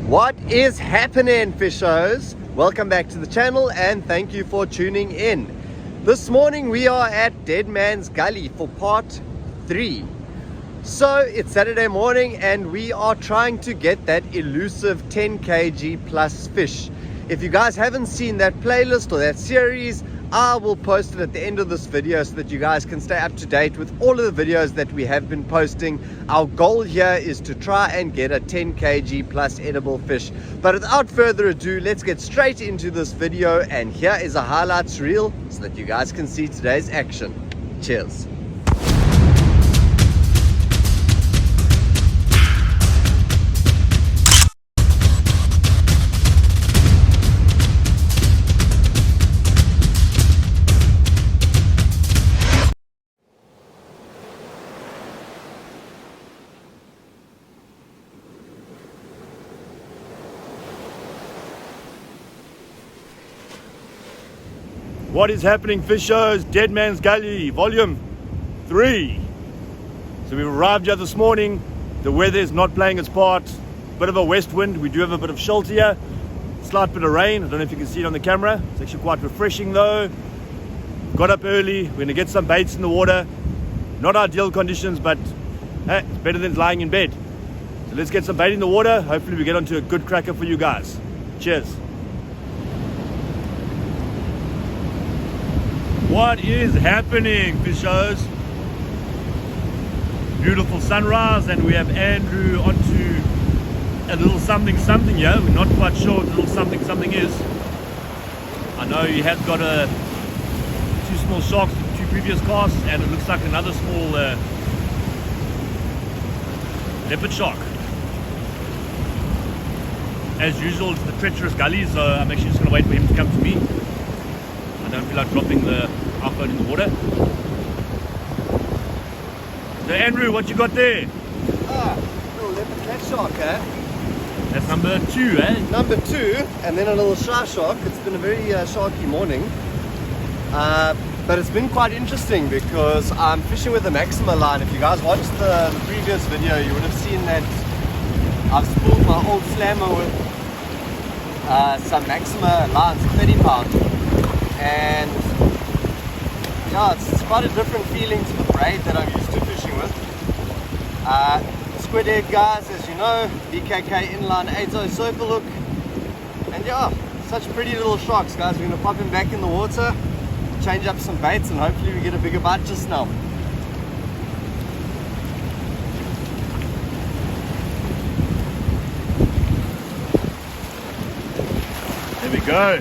What is happening, fishers? Welcome back to the channel and thank you for tuning in. This morning we are at Dead Man's Gully for part 3. So it's Saturday morning and we are trying to get that elusive 10 kg plus fish. If you guys haven't seen that playlist or that series, I will post it at the end of this video so that you guys can stay up to date with all of the videos that we have been posting. Our goal here is to try and get a 10 kg plus edible fish. But without further ado, let's get straight into this video, and here is a highlights reel so that you guys can see today's action. Cheers. What is happening, fishers? Dead Man's Gully, volume 3. So we arrived here this morning. The weather is not playing its part. Bit of a west wind. We do have a bit of shelter here. Slight bit of rain. I don't know if you can see it on the camera. It's actually quite refreshing though. Got up early. We're going to get some baits in the water. Not ideal conditions, but hey, it's better than lying in bed. So let's get some bait in the water. Hopefully we get onto a good cracker for you guys. Cheers. What is happening, fishers? Beautiful sunrise, and we have Andrew onto a little something here. We're not quite sure what the little something is. I know he has got two small sharks, 2 previous casts, and it looks like another small leopard shark. As usual, it's the treacherous gully, so I'm actually just going to wait for him to come to me. I don't feel like dropping the iPhone in the water. So Andrew, what you got there? Little leopard cat shark, eh? That's number 2, eh? Number 2, and then a little shy shark. It's been a very sharky morning. But it's been quite interesting because I'm fishing with a Maxima line. If you guys watched the previous video, you would have seen that I've spooled my old slammer with some Maxima lines, 30 pound. And yeah, it's quite a different feeling to the braid that I'm used to fishing with. Squid head guys, as you know, BKK inline 8-0 circle hook. And yeah, such pretty little sharks guys. We're going to pop him back in the water, change up some baits, and hopefully we get a bigger bite just now. There we go.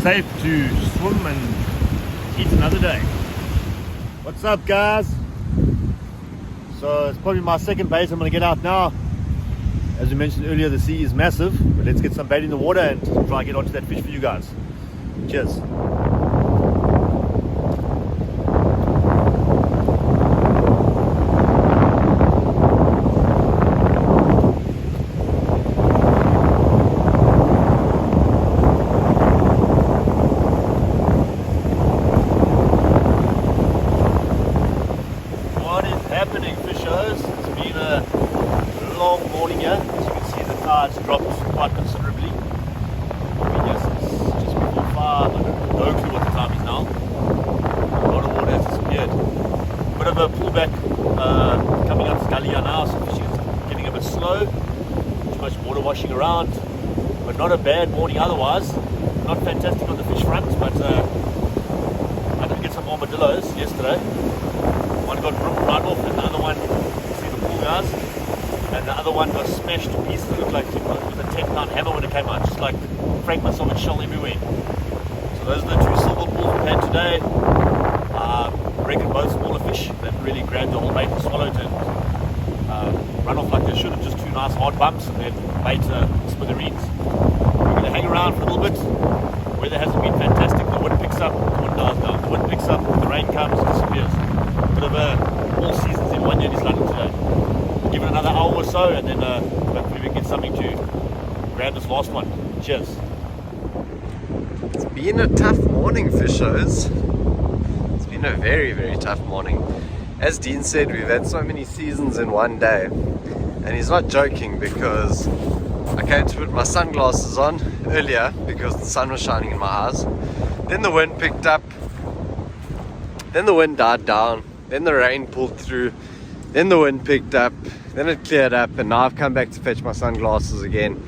Safe to swim and eat another day. What's up, guys? So it's probably my second bait I'm going to get out now. As we mentioned earlier, the sea is massive, but let's get some bait in the water and try and get onto that fish for you guys. Cheers. Dropped quite considerably. I mean, yes, it's just before 5. I don't know clue what the time is now. A lot of water has disappeared. Bit of a pullback coming up to Gulley now, so fishing is getting a bit slow. Too much water washing around, but not a bad morning otherwise. Not fantastic on the fish front, but I did get some armadillos yesterday. One got ripped right off, and the other one, you see the pool guys. And the other one got smashed to pieces. It looked like it was a 10-pound hammer when it came out, just like fragments of its shell everywhere. So those are the 2 silver pools we've had today. I reckon both smaller fish that really grabbed the whole bait and swallowed it. Run off like they should have, just 2 nice hard bumps, and then bait smithereens. We're going to hang around for a little bit. The weather hasn't been fantastic. The wind picks up, the wind dies down. The wind picks up, the rain comes, disappears. Bit of all seasons in one year in East London today. Give it another hour or so, and then hopefully we can get something to grab this last one. Cheers. It's been a tough morning, fishers. It's been a very, very tough morning. As Dean said, we've had so many seasons in one day. And he's not joking, because I came to put my sunglasses on earlier because the sun was shining in my eyes. Then the wind picked up. Then the wind died down. Then the rain pulled through. Then the wind picked up. Then it cleared up. And now I've come back to fetch my sunglasses again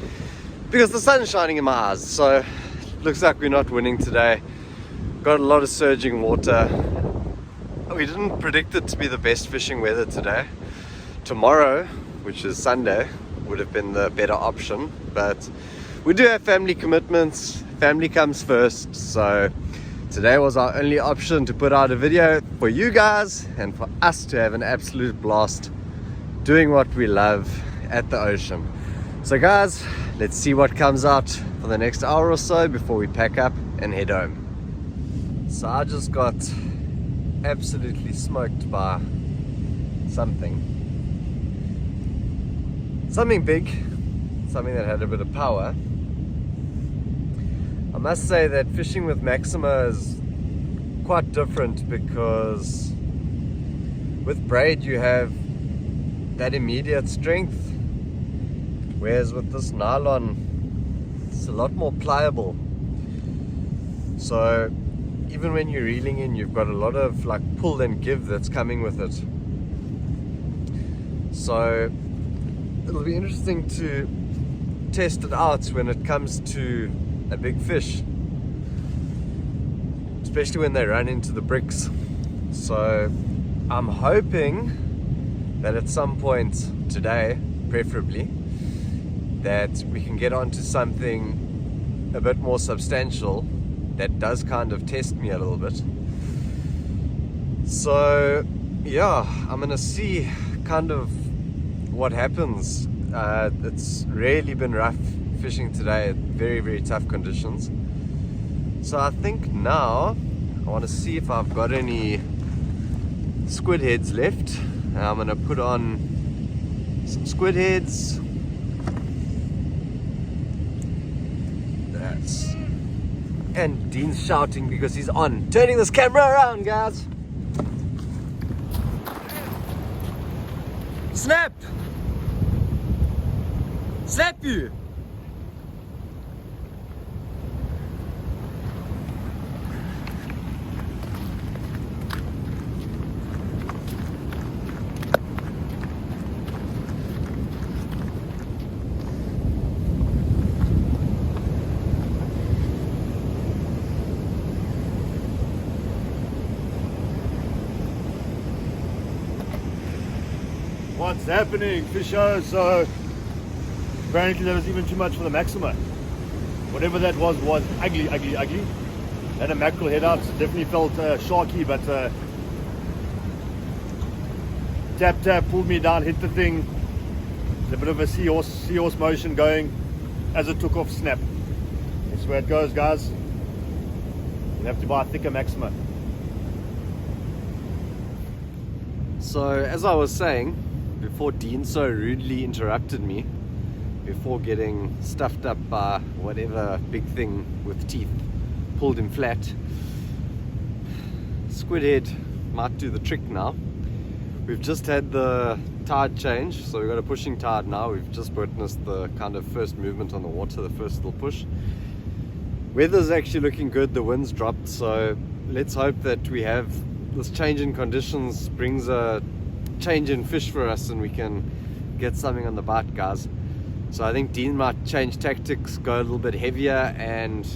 because the sun's shining in my eyes. So looks like we're not winning today. Got a lot of surging water. We didn't predict it to be the best fishing weather today. Tomorrow, which is Sunday, would have been the better option, but we do have family commitments. Family comes first, so today was our only option to put out a video for you guys and for us to have an absolute blast doing what we love at the ocean. So guys, let's see what comes out for the next hour or so before we pack up and head home. So I just got absolutely smoked by something big, something that had a bit of power. I must say that fishing with Maxima is quite different because with braid you have that immediate strength, whereas with this nylon it's a lot more pliable. So even when you're reeling in, you've got a lot of like pull and give that's coming with it. So it'll be interesting to test it out when it comes to a big fish, especially when they run into the bricks. So I'm hoping that at some point today, preferably, that we can get onto something a bit more substantial that does kind of test me a little bit. So yeah, I'm gonna see kind of what happens. It's really been rough fishing today, very, very tough conditions. So I think now I want to see if I've got any squid heads left. I'm going to put on some squid heads. And Dean's shouting because he's on. Turning this camera around, guys. Snap! Slap you! What's happening, fisho? So apparently there was even too much for the Maxima. Whatever that was ugly. Had a mackerel head out, definitely felt sharky, but tap pulled me down, hit the thing. A bit of a seahorse motion going as it took off, snap. That's where it goes, guys. You have to buy a thicker Maxima. So as I was saying, before Dean so rudely interrupted me, before getting stuffed up by whatever big thing with teeth pulled him flat, squid head might do the trick now. We've just had the tide change, so we've got a pushing tide now. We've just witnessed the kind of first movement on the water, the first little push. Weather's actually looking good, the wind's dropped, so let's hope that we have this change in conditions brings a change in fish for us and we can get something on the bite, guys. So I think Dean might change tactics, go a little bit heavier, and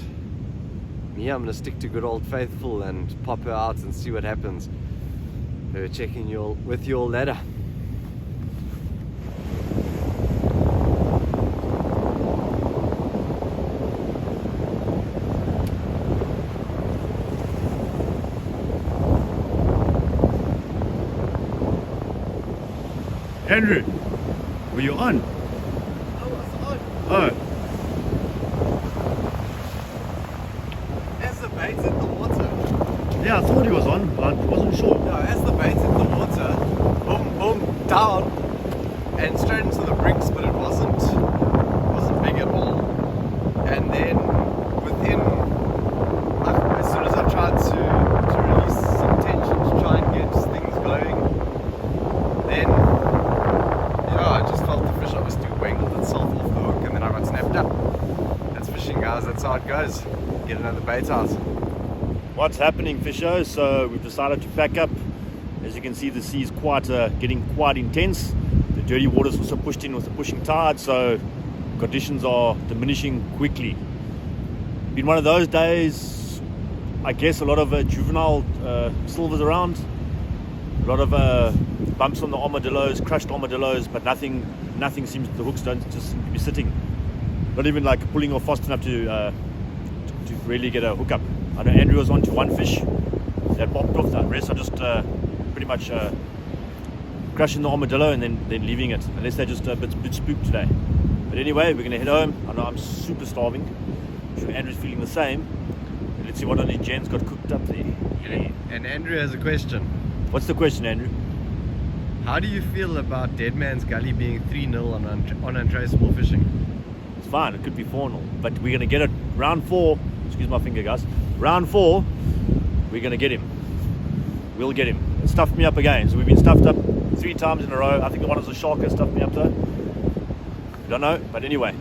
me, I'm gonna stick to good old faithful and pop her out and see what happens. We're checking with your ladder. Andrew, were you on? I was on. Oh. As the bait hit the water. Yeah, I thought he was on, but I wasn't sure. No, as the bait hit the water, boom, boom, down, and straight into the bricks, but it wasn't big at all. And then within, as soon as I tried to release some tension to try and get things going, then I just felt the fish obviously wangled itself off the hook, and then I got One snapped up. That's fishing, guys. That's how it goes. Get another bait out. What's happening, fishers? So we've decided to pack up. As you can see, the sea is getting quite intense. The dirty water's also pushed in with the pushing tide, so conditions are diminishing quickly. Been one of those days. I guess a lot of juvenile silvers around. A lot of bumps on the armadillos, crushed armadillos, but nothing seems, the hooks don't just seem to be sitting. Not even like pulling off fast enough to really get a hook up. I know Andrew was onto one fish that popped off. The rest are just pretty much crushing the armadillo and then leaving it, unless they're just a bit spooked today. But anyway, we're going to head home. I know I'm super starving. I'm sure Andrew's feeling the same. And let's see what on his Jen's got cooked up there. And Andrew has a question. What's the question, Andrew? How do you feel about Dead Man's Gully being 3-0 on untraceable fishing? It's fine, it could be 4-0, but we're going to get it round 4. Excuse my finger, guys. Round 4, we're going to get him. We'll get him. It stuffed me up again. So we've been stuffed up 3 times in a row. I think the one was a shark that stuffed me up though. Don't know, but anyway.